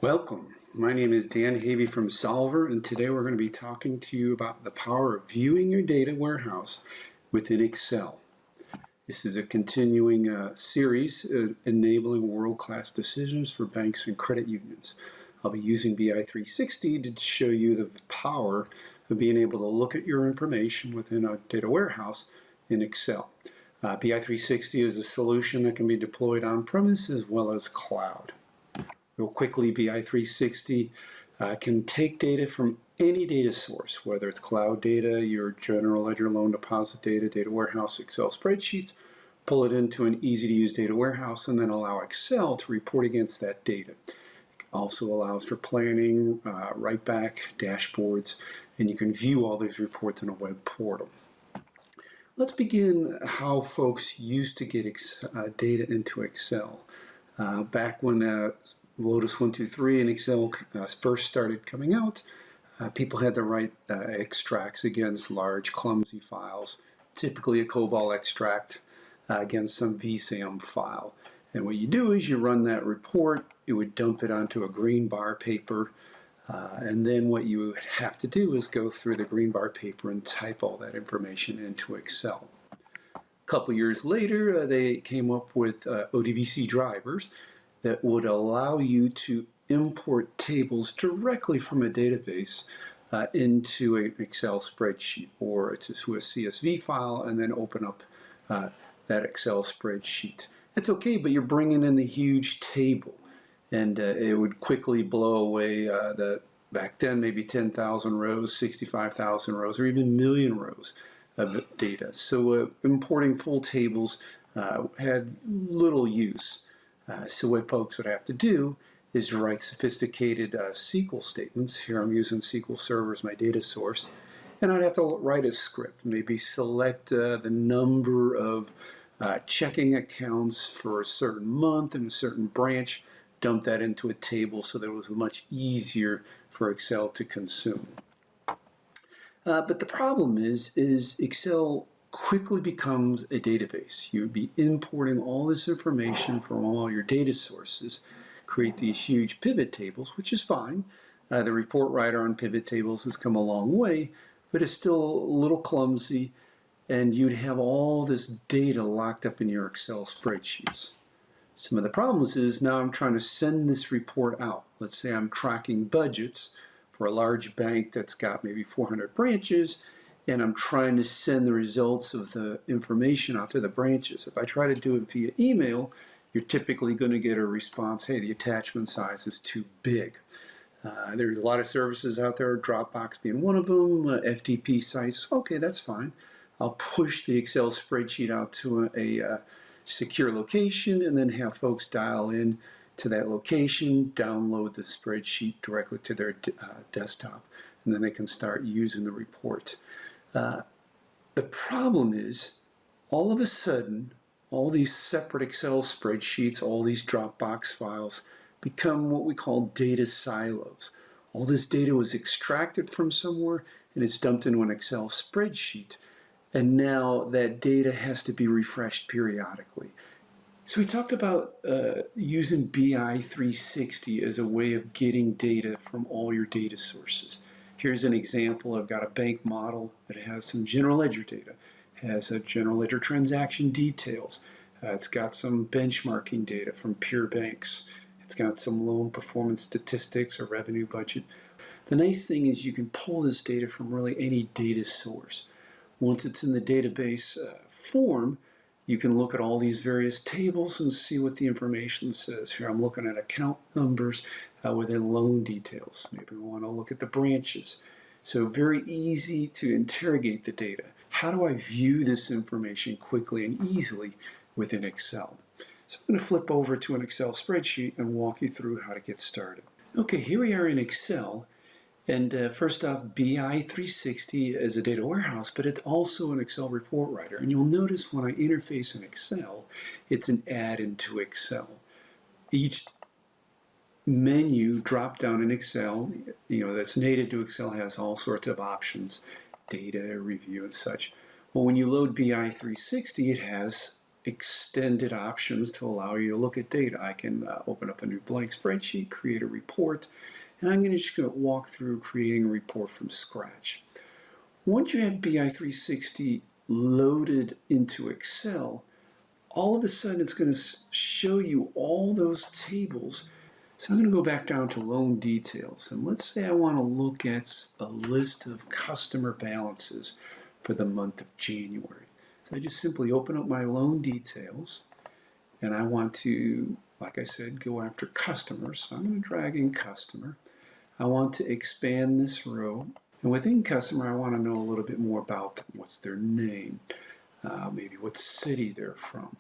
Welcome. My name is Dan Havey from Solver, and today we're going to be talking to you about the power of viewing your data warehouse within Excel. This is a continuing series enabling world-class decisions for banks and credit unions. I'll be using BI 360 to show you the power of being able to look at your information within a data warehouse in Excel. BI 360 is a solution that can be deployed on-premise as well as cloud. Real quickly, BI 360 can take data from any data source, whether it's cloud data, your general ledger loan deposit data, data warehouse, Excel spreadsheets, pull it into an easy-to-use data warehouse, and then allow Excel to report against that data. It also allows for planning, write-back, dashboards, and you can view all these reports in a web portal. Let's begin how folks used to get data into Excel. Back when Lotus 1-2-3 and Excel first started coming out, people had to write extracts against large, clumsy files, typically a COBOL extract against some VSAM file. And what you do is you run that report, you would dump it onto a green bar paper, and then what you would have to do is go through the green bar paper and type all that information into Excel. A couple years later, they came up with ODBC Drivers that would allow you to import tables directly from a database into an Excel spreadsheet or to a CSV file and then open up that Excel spreadsheet. It's okay, but you're bringing in the huge table, and it would quickly blow away back then maybe 10,000 rows, 65,000 rows, or even a million rows of data. So importing full tables had little use. So what folks would have to do is write sophisticated SQL statements. Here I'm using SQL Server as my data source. And I'd have to write a script, maybe select the number of checking accounts for a certain month in a certain branch, dump that into a table so that it was much easier for Excel to consume. But the problem is Excel quickly becomes a database. You'd be importing all this information from all your data sources, create these huge pivot tables, which is fine. The report writer on pivot tables has come a long way, but it's still a little clumsy, and you'd have all this data locked up in your Excel spreadsheets. Some of the problems is now I'm trying to send this report out. Let's say I'm tracking budgets for a large bank that's got maybe 400 branches, and I'm trying to send the results of the information out to the branches. If I try to do it via email, you're typically going to get a response, hey, the attachment size is too big. There's a lot of services out there, Dropbox being one of them, FTP sites. Okay, that's fine. I'll push the Excel spreadsheet out to a secure location and then have folks dial in to that location, download the spreadsheet directly to their desktop, and then they can start using the report. The problem is, all of a sudden, all these separate Excel spreadsheets, all these Dropbox files become what we call data silos. All this data was extracted from somewhere and it's dumped into an Excel spreadsheet. And now that data has to be refreshed periodically. So we talked about using BI 360 as a way of getting data from all your data sources. Here's an example. I've got a bank model that has some general ledger data, has a general ledger transaction details. It's got some benchmarking data from peer banks. It's got some loan performance statistics or revenue budget. The nice thing is you can pull this data from really any data source. Once it's in the database form, you can look at all these various tables and see what the information says. Here I'm looking at account numbers within loan details. Maybe we want to look at the branches. So very easy to interrogate the data. How do I view this information quickly and easily within Excel? So I'm going to flip over to an Excel spreadsheet and walk you through how to get started. Okay, here we are in Excel. And first off, BI 360 is a data warehouse, but it's also an Excel report writer. And you'll notice when I interface in Excel, it's an add-in to Excel. Each menu drop down in Excel, that's native to Excel, has all sorts of options, data, review, and such. Well, when you load BI 360, it has extended options to allow you to look at data. I can open up a new blank spreadsheet, create a report, and I'm just going to walk through creating a report from scratch. Once you have BI360 loaded into Excel, all of a sudden it's going to show you all those tables. So I'm going to go back down to loan details, and let's say I want to look at a list of customer balances for the month of January. So I just simply open up my loan details, and I want to, like I said, go after customers. So I'm going to drag in customer. I want to expand this row, and within customer I want to know a little bit more about them. What's their name, maybe what city they're from.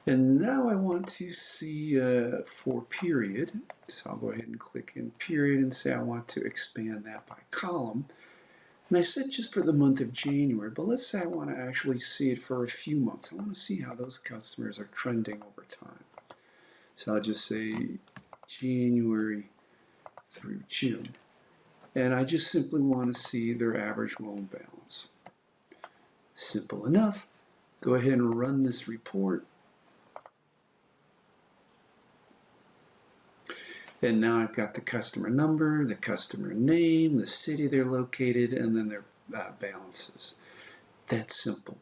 And now I want to see for period, so I'll go ahead and click in period and say I want to expand that by column. And I said just for the month of January, but let's say I want to actually see it for a few months. I want to see how those customers are trending over time. So I'll just say January through June. And I just simply want to see their average loan balance. Simple enough. Go ahead and run this report. And now I've got the customer number, the customer name, the city they're located, and then their balances. That's simple.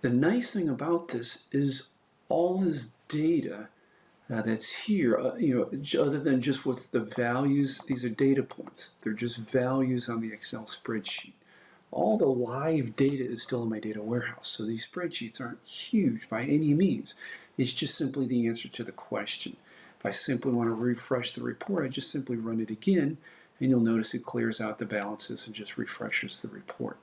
The nice thing about this is all this data that's here, other than just what's the values, these are data points. They're just values on the Excel spreadsheet. All the live data is still in my data warehouse, so these spreadsheets aren't huge by any means. It's just simply the answer to the question. If I simply want to refresh the report, I just simply run it again, and you'll notice it clears out the balances and just refreshes the report.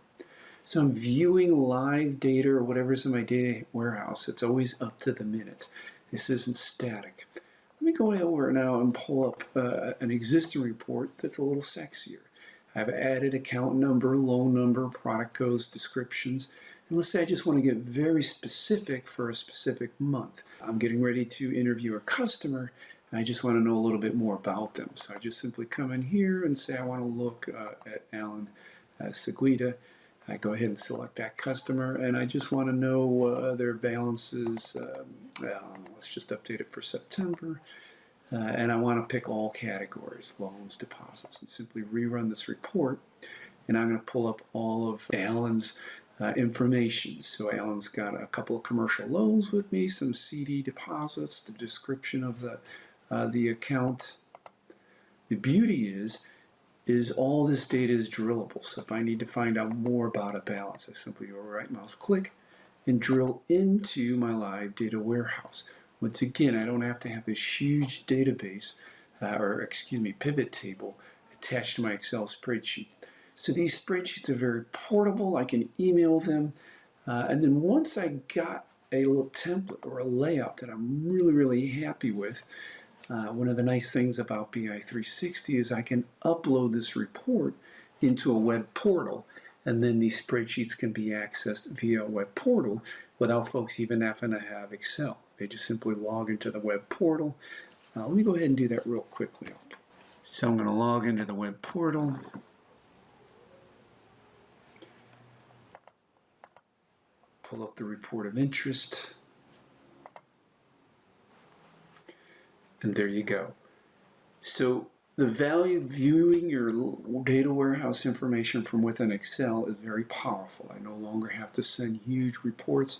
So I'm viewing live data or whatever's in my data warehouse. It's always up to the minute. This isn't static. Let me go over now and pull up an existing report that's a little sexier. I've added account number, loan number, product codes, descriptions. And let's say I just want to get very specific for a specific month. I'm getting ready to interview a customer, and I just want to know a little bit more about them. So I just simply come in here and say I want to look at Alan Seguida. I go ahead and select that customer, and I just want to know their balances. Let's just update it for September. And I want to pick all categories, loans, deposits, and simply rerun this report. And I'm going to pull up all of Alan's information. So Alan's got a couple of commercial loans with me, some CD deposits, the description of the account. The beauty is all this data is drillable. So if I need to find out more about a balance, I simply go right mouse click and drill into my live data warehouse. Once again, I don't have to have this huge database, pivot table attached to my Excel spreadsheet. So these spreadsheets are very portable. I can email them. And then once I got a little template or a layout that I'm really, really happy with, one of the nice things about BI360 is I can upload this report into a web portal, and then these spreadsheets can be accessed via a web portal without folks even having to have Excel. They just simply log into the web portal. Let me go ahead and do that real quickly. So I'm going to log into the web portal. Pull up the report of interest. And there you go. So the value of viewing your data warehouse information from within Excel is very powerful. I no longer have to send huge reports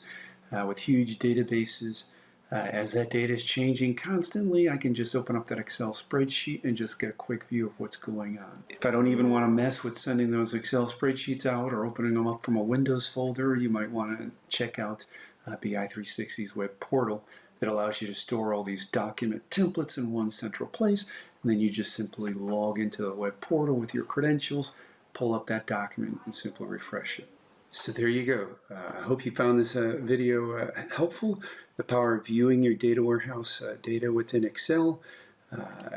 with huge databases. As that data is changing constantly, I can just open up that Excel spreadsheet and just get a quick view of what's going on. If I don't even want to mess with sending those Excel spreadsheets out or opening them up from a Windows folder, you might want to check out BI360's web portal that allows you to store all these document templates in one central place, and then you just simply log into the web portal with your credentials, pull up that document, and simply refresh it. So there you go. I hope you found this video helpful. The power of viewing your data warehouse data within Excel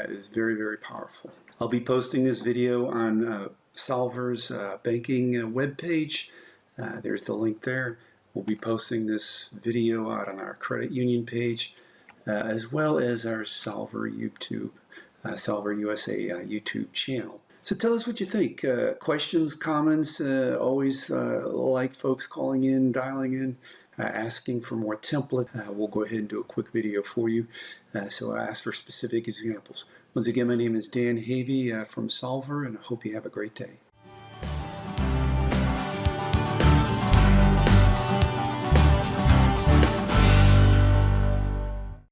is very, very powerful. I'll be posting this video on Solver's banking webpage. There's the link there. We'll be posting this video out on our credit union page, as well as our Solver USA YouTube channel. So tell us what you think. Questions, comments, always like folks calling in, dialing in. asking for more templates, we'll go ahead and do a quick video for you. So I ask for specific examples. Once again, my name is Dan Havey from Solver, and I hope you have a great day.